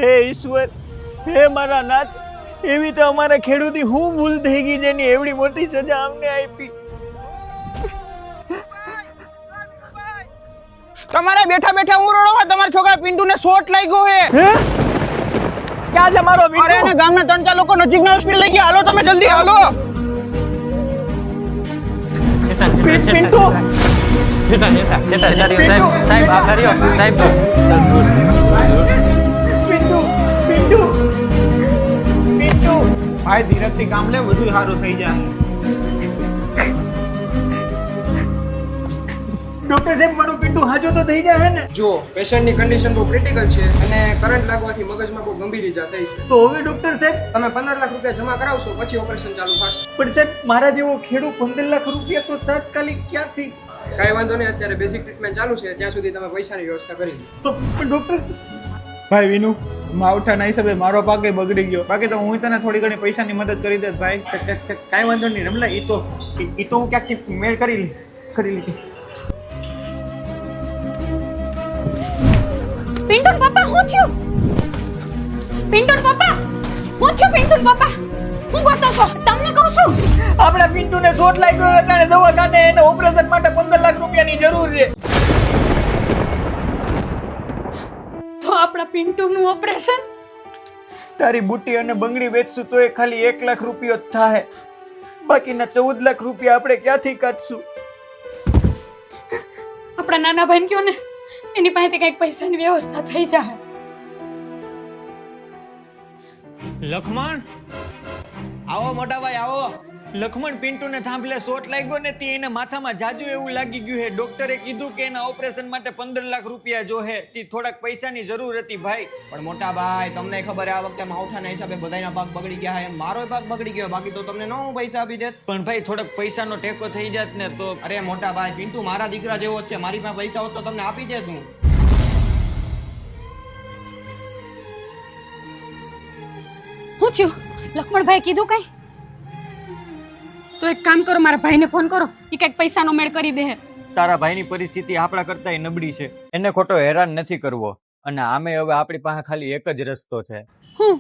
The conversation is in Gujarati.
હે ઈશ્વર, હે મારા નાથ, એવી તો અમારા ખેડૂતી હું ભૂલ થઈ ગઈ જેની એવડી મોટી સજા અમને આપી. તમારે બેઠા બેઠા હું રડો, તમારા છોકરા પિન્ટુને શોટ લાગ્યો હે. હે ક્યાં છે મારો અરે પિન્ટુ? એને ગામના 3-4 લોકો નજીકના હોસ્પિટલ લઈ ગયા. હાલો તમે જલ્દી હાલો. પિન્ટુ સાહેબ આભારીઓ સાહેબ પિન્ટુ પિન્ટુ પિન્ટુ ભાઈ ધીરજથી કામ લે, બધું સારું થઈ જાય. ડોક્ટર સાહેબ મારો પિન્ટુ હાજો તો થઈ જાય ને? જો પેશન્ટની કન્ડિશન બહુ ક્રિટિકલ છે અને કરંટ લાગવાથી મગજમાં બહુ ગંભીર ઈજા થઈ છે. તો હવે ડોક્ટર સાહેબ તમે 15 લાખ રૂપિયા જમા કરાવશો પછી ઓપરેશન ચાલુ થશે. પણ સાહેબ મારા જેવો ખેડૂત 15 લાખ રૂપિયા તો તાત્કાલિક ક્યાંથી? કાંઈ વાંધો નહીં, અત્યારે બેઝિક ટ્રીટમેન્ટ ચાલુ છે, ત્યાં સુધી તમે પૈસાની વ્યવસ્થા કરી લો. તો પણ ડોક્ટર ભાઈ વિનુ, માવઠાના હિસાબે મારો પાક બગડી ગયો. બાકી તો હું તને થોડી ઘણી પૈસાની મદદ કરી દેત ભાઈ. કાંઈ વાંધો નહીં રમલા, એ તો હું ક્યાંકથી મેળ કરી લીધી. પિન્ટુન પપ્પા શું થયું? પિન્ટુન પપ્પા શું થયું? પિન્ટુન પપ્પા હું ગોતો છો? તમને કહું છું આપણા પિન્ટુને ચોટ લાગ્યો એટલે દવાખાને એને ઓપરેશન માટે 15 લાખ રૂપિયાની જરૂર છે. તો આપણા પિન્ટુનું ઓપરેશન તારી બુટ્ટી અને બંગડી વેચશું તો એ ખાલી 1 લાખ રૂપિયો જ થાય. બાકીના 14 લાખ રૂપિયા આપણે ક્યાંથી કાઢશું? આપણા નાના ભાઈને કયો ને, એની પાસેથી કંઈક પૈસાની વ્યવસ્થા થઈ જાય. લખમણ, આવો મોટા ભાઈ આવો. લખમણ પિન્ટુને થાંભલે ચોટ લાગ્યો ને તે એને માથામાં જાજુ એવું લાગી ગયું છે. ડોક્ટરે કીધું કે એના ઓપરેશન માટે 15 લાખ રૂપિયા જોહે. તે થોડાક પૈસાની જરૂર હતી ભાઈ. પણ મોટા ભાઈ તમને ખબર આ વખતે માવઠાના હિસાબે બધાયના ભાગ બગડી ગયા છે. મારો ભાગ બગડી ગયો, બાકી તો તમને હું પૈસા આપી દેત. પણ ભાઈ થોડાક પૈસાનો ટેકો થઈ જાત ને તો. અરે મોટા ભાઈ, પિન્ટુ મારા દીકરા જેવો જ છે. મારી પાસે પૈસા હોત તો તમને આપી દેત હું. શું થયું? લક્ષ્મણભાઈ કીધું કઈ? તો એક કામ કરો, મારા ભાઈને ફોન કરો, એ કંઈક પૈસાનો મેળ કરી દે. તારા ભાઈની પરિસ્થિતિ આપણા કરતા નબળી છે. એને ખોટો હેરાન નથી કરવો. અને આમે હવે આપણી પાસે ખાલી એક જ રસ્તો છે. હું